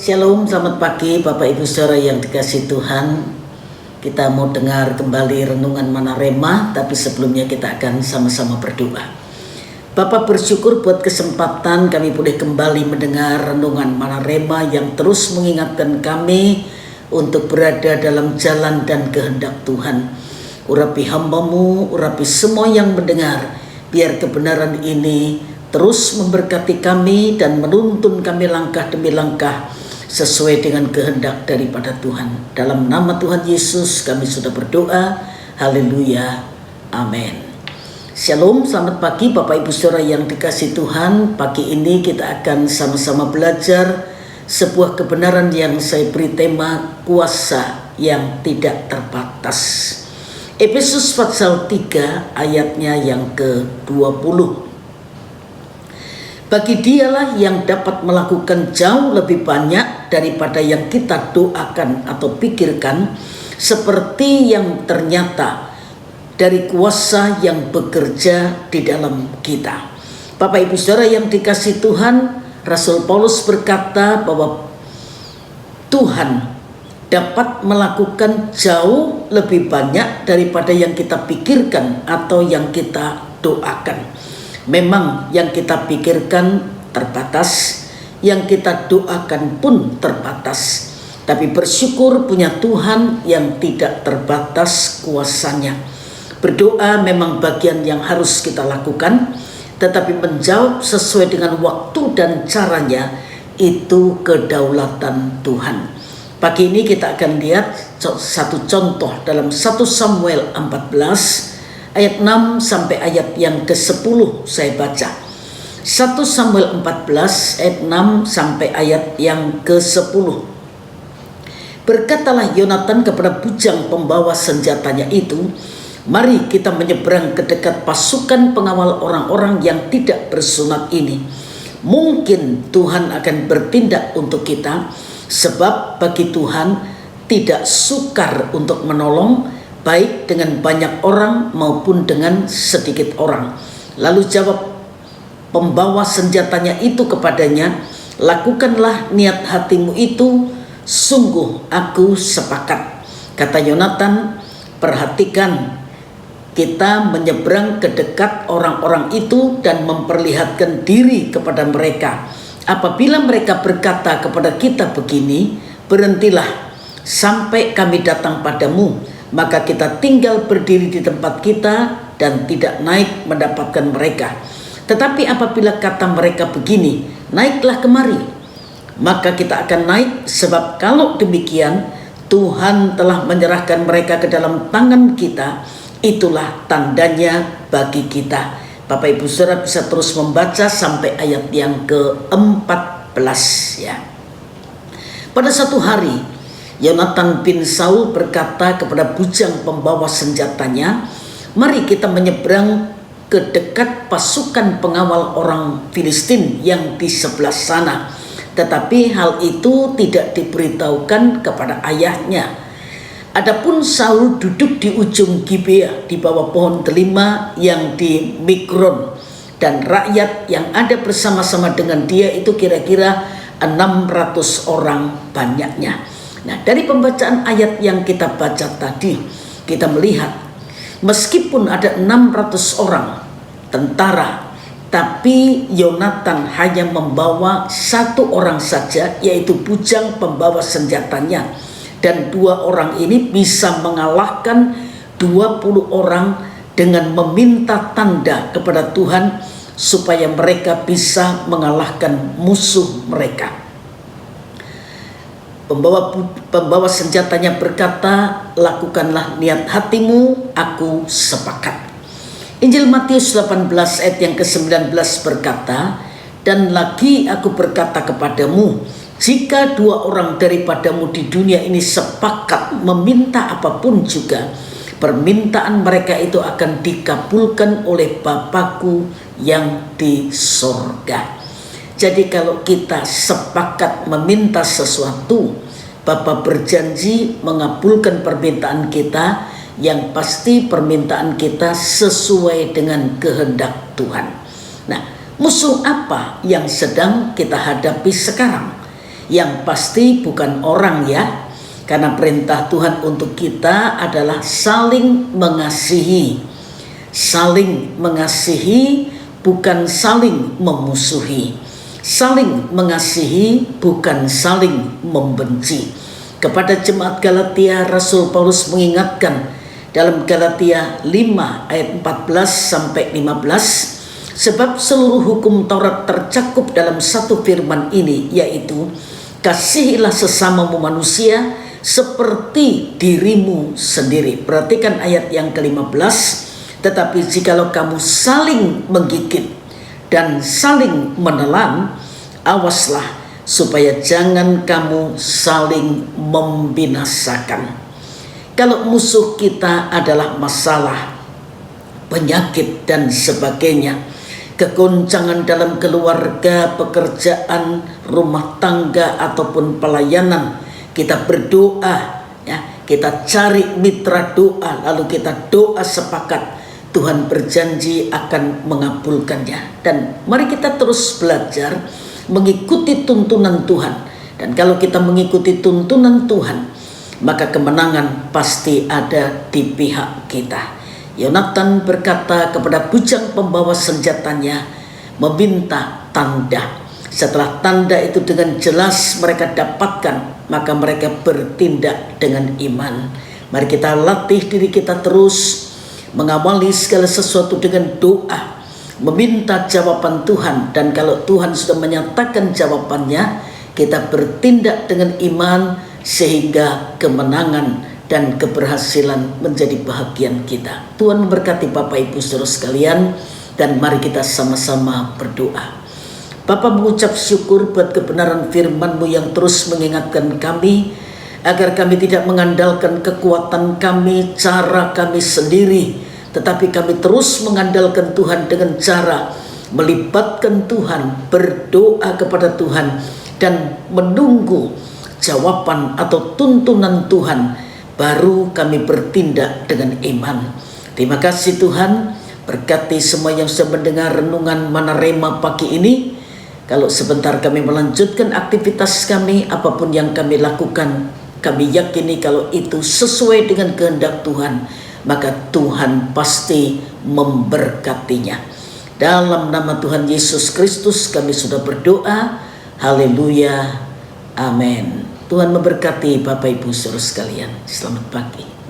Shalom, selamat pagi Bapak Ibu Saudara yang dikasihi Tuhan. Kita mau dengar kembali renungan Mana Rema, tapi sebelumnya kita akan sama-sama berdoa. Bapak bersyukur buat kesempatan kami boleh kembali mendengar renungan Mana Rema yang terus mengingatkan kami untuk berada dalam jalan dan kehendak Tuhan. Urapi hamba-Mu, urapi semua yang mendengar, biar kebenaran ini terus memberkati kami dan menuntun kami langkah demi langkah sesuai dengan kehendak daripada Tuhan. Dalam nama Tuhan Yesus kami sudah berdoa. Haleluya. Amin. Shalom, selamat pagi Bapak Ibu Saudara yang dikasihi Tuhan. Pagi ini kita akan sama-sama belajar sebuah kebenaran yang saya beri tema kuasa yang tidak terbatas. Efesus pasal 3 ayatnya yang ke-20. Bagi dialah yang dapat melakukan jauh lebih banyak daripada yang kita doakan atau pikirkan, seperti yang ternyata dari kuasa yang bekerja di dalam kita. Bapak Ibu Saudara yang dikasihi Tuhan, Rasul Paulus berkata bahwa Tuhan dapat melakukan jauh lebih banyak daripada yang kita pikirkan atau yang kita doakan. Memang yang kita pikirkan terbatas, yang kita doakan pun terbatas. Tapi bersyukur punya Tuhan yang tidak terbatas kuasanya. Berdoa memang bagian yang harus kita lakukan, tetapi menjawab sesuai dengan waktu dan caranya itu kedaulatan Tuhan. Pagi ini kita akan lihat satu contoh dalam 1 Samuel 14 ayat 6 sampai ayat yang ke-10 saya baca. 1 Samuel 14 ayat 6 sampai ayat yang ke-10. Berkatalah Yonatan kepada bujang pembawa senjatanya itu, mari kita menyeberang ke dekat pasukan pengawal orang-orang yang tidak bersunat ini. Mungkin Tuhan akan bertindak untuk kita, sebab bagi Tuhan tidak sukar untuk menolong, baik dengan banyak orang maupun dengan sedikit orang. Lalu jawab pembawa senjatanya itu kepadanya, lakukanlah niat hatimu itu, sungguh aku sepakat. Kata Yonatan, perhatikan, kita menyeberang ke dekat orang-orang itu dan memperlihatkan diri kepada mereka. Apabila mereka berkata kepada kita begini, berhentilah sampai kami datang padamu, maka kita tinggal berdiri di tempat kita dan tidak naik mendapatkan mereka. Tetapi apabila kata mereka begini, naiklah kemari, maka kita akan naik, sebab kalau demikian Tuhan telah menyerahkan mereka ke dalam tangan kita. Itulah tandanya bagi kita. Bapak Ibu Saudara bisa terus membaca sampai ayat yang ke-14 ya. Pada satu hari Yonatan bin Saul berkata kepada bujang pembawa senjatanya, mari kita menyeberang ke dekat pasukan pengawal orang Filistin yang di sebelah sana. Tetapi hal itu tidak diberitahukan kepada ayahnya. Adapun Saul duduk di ujung Gibea di bawah pohon delima yang di Migron, dan rakyat yang ada bersama-sama dengan dia itu kira-kira 600 orang banyaknya. Nah, dari pembacaan ayat yang kita baca tadi, kita melihat meskipun ada 600 orang tentara, tapi Yonatan hanya membawa satu orang saja, yaitu bujang pembawa senjatanya. Dan dua orang ini bisa mengalahkan 20 orang dengan meminta tanda kepada Tuhan supaya mereka bisa mengalahkan musuh mereka. Pembawa senjatanya berkata, lakukanlah niat hatimu, aku sepakat. Injil Matius 18 ayat yang ke-19 berkata, dan lagi aku berkata kepadamu, jika dua orang daripadamu di dunia ini sepakat meminta apapun juga, permintaan mereka itu akan dikabulkan oleh Bapakku yang di sorga. Jadi kalau kita sepakat meminta sesuatu, Bapa berjanji mengabulkan permintaan kita, yang pasti permintaan kita sesuai dengan kehendak Tuhan. Nah, musuh apa yang sedang kita hadapi sekarang? Yang pasti bukan orang ya, karena perintah Tuhan untuk kita adalah saling mengasihi. Saling mengasihi, bukan saling memusuhi. Saling mengasihi, bukan saling membenci. Kepada jemaat Galatia, Rasul Paulus mengingatkan dalam Galatia 5 ayat 14-15, sebab seluruh hukum Taurat tercakup dalam satu firman ini, yaitu kasihilah sesamamu manusia seperti dirimu sendiri. Perhatikan ayat yang ke-15, tetapi jikalau kamu saling menggigit dan saling menelan, awaslah supaya jangan kamu saling membinasakan. Kalau musuh kita adalah masalah, penyakit dan sebagainya, kegoncangan dalam keluarga, pekerjaan, rumah tangga ataupun pelayanan, kita berdoa ya, kita cari mitra doa, lalu kita doa sepakat, Tuhan berjanji akan mengabulkannya. Dan mari kita terus belajar mengikuti tuntunan Tuhan. Dan kalau kita mengikuti tuntunan Tuhan, maka kemenangan pasti ada di pihak kita. Yonatan berkata kepada bujang pembawa senjatanya, meminta tanda. Setelah tanda itu dengan jelas mereka dapatkan, maka mereka bertindak dengan iman. Mari kita latih diri kita terus mengawali segala sesuatu dengan doa, meminta jawaban Tuhan. Dan kalau Tuhan sudah menyatakan jawabannya, kita bertindak dengan iman sehingga kemenangan dan keberhasilan menjadi bahagian kita. Tuhan memberkati Bapak Ibu Saudara sekalian, dan mari kita sama-sama berdoa. Bapa, mengucap syukur buat kebenaran firman-Mu yang terus mengingatkan kami agar kami tidak mengandalkan kekuatan kami, cara kami sendiri, tetapi kami terus mengandalkan Tuhan dengan cara melibatkan Tuhan, berdoa kepada Tuhan, dan menunggu jawaban atau tuntunan Tuhan. Baru kami bertindak dengan iman. Terima kasih Tuhan, berkati semua yang sudah mendengar renungan Manarema pagi ini. Kalau sebentar kami melanjutkan aktivitas kami, apapun yang kami lakukan, kami yakini kalau itu sesuai dengan kehendak Tuhan, maka Tuhan pasti memberkatinya. Dalam nama Tuhan Yesus Kristus kami sudah berdoa. Haleluya. Amin. Tuhan memberkati Bapak Ibu Saudara sekalian. Selamat pagi.